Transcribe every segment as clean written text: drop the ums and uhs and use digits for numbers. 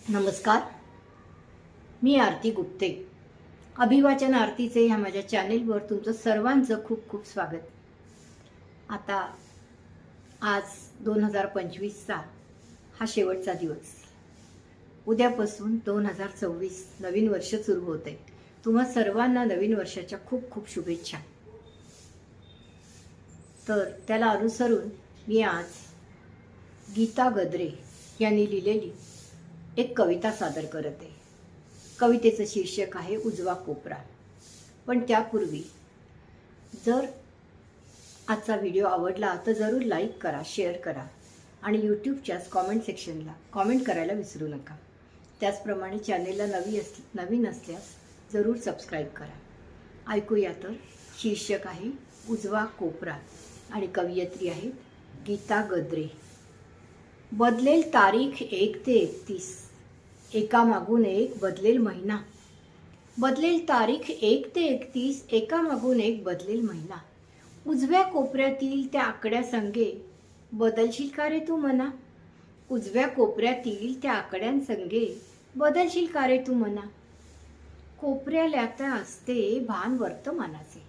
नमस्कार. मी आरती गुप्ते. अभिवाचन आरतीचे ह्या माझ्या चॅनेलवर तुमचं सर्वांचं खूप खूप स्वागत. आता आज 2025चा हा शेवटचा दिवस. उद्यापासून 2026 नवीन वर्ष सुरू होते. तुम्हा सर्वांना नवीन वर्षाच्या खूप खूप शुभेच्छा. तर त्याला अनुसरून मी आज गीता गद्रे यांनी लिहिलेली एक कविता सादर करते. कवितेचं शीर्षक आहे उजवा कोपरा. पण त्यापूर्वी जर आजचा व्हिडिओ आवडला तर जरूर लाईक करा, शेअर करा आणि यूट्यूबच्याच कॉमेंट सेक्शनला कॉमेंट करायला विसरू नका. त्याचप्रमाणे चॅनेलला नवीन असल्यास जरूर सबस्क्राईब करा. ऐकूया तर. शीर्षक आहे उजवा कोपरा आणि कवयित्री आहेत गीता गद्रे. बदलेल तारीख 1 ते 31, एकामागून एक बदलेल महिना. बदलेल तारीख 1 ते 31, एकामागून एक बदलेल महिना. उजव्या कोपऱ्यातील त्या आकड्या संगे बदलशील का रे तू मना. उजव्या कोपऱ्यातील त्या आकड्यांसंगे बदलशील का रे तू मना. कोपऱ्याला असते भान वर्तमानाचे,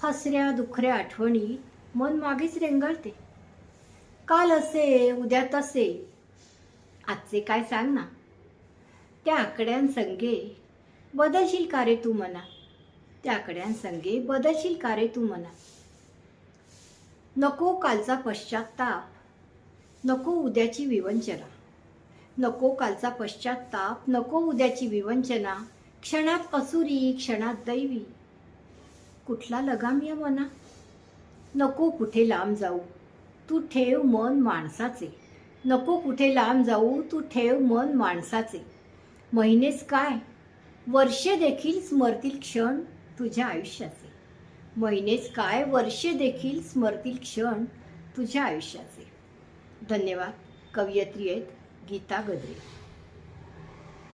हसऱ्या दुखऱ्या आठवणी मन मागेच रेंगाळते. काल असे उद्या तसे, आजचे काय सांग ना. त्या आकड्यांसंगे बदलशील का रे तू मना. त्या आकड्यांसंगे बदलशील का रे तू मना. नको कालचा पश्चात्ताप, नको उद्याची विवंचना. नको कालचा पश्चात्ताप, नको उद्याची विवंचना. क्षणात असुरी क्षणात दैवी, कुठला लगाम या मना. नको कुठे लांब जाऊ, तू ठेव मन माणसाचे. नको कुठे लांब जाऊ, तू ठेव मन माणसाचे. महिनेच काय वर्षे देखील स्मरतील क्षण तुझ्या आयुष्याचे. महिनेच काय वर्षे देखील स्मरतील क्षण तुझ्या आयुष्याचे. धन्यवाद. कवयित्री आहेत गीता गद्रे.